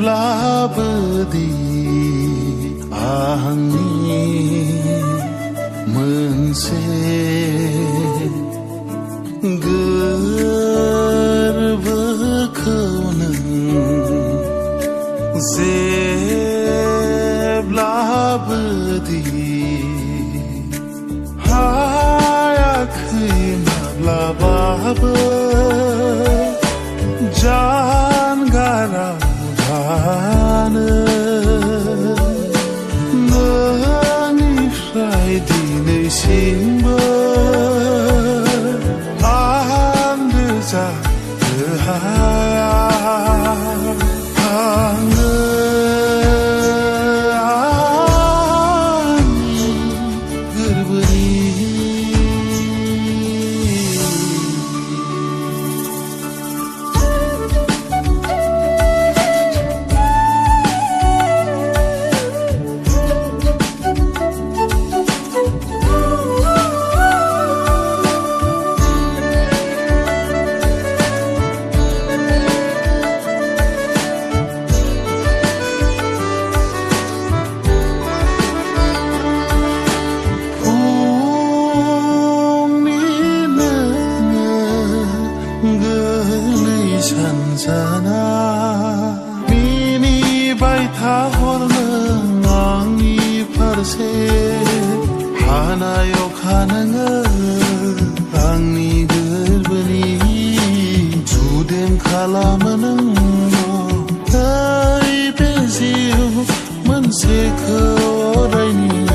जेब्लाबोदि आंनि मोनसे गोरबोखौ नों जेब्लाबोदि हायाखै माब्लाबाबो जानगाराव थानो नोंनिफ्राय दिनैसिमबो आन्दो जानो हाया आङो आंनि गोरबोनि सानजाना मिनिबाय थाहर नों आंनि फारसे हानाय अखा नोङो आंनि गोरबोनि जुदेम खालामो नों नैबे जिउ मोनसेखौ अरायनि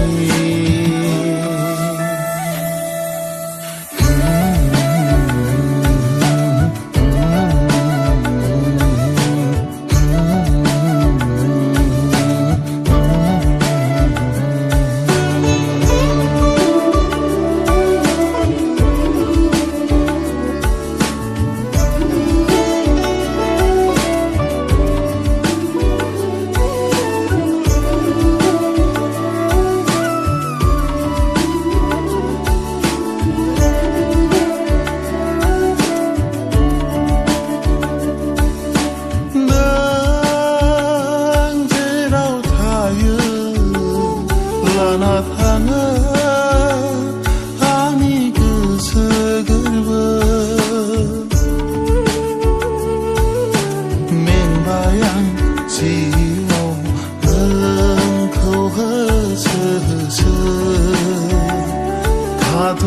लाना थाङो आंनि गोसो गोरबो मेंबाय आं जिउआव नोंखौ होसो होसो थाद'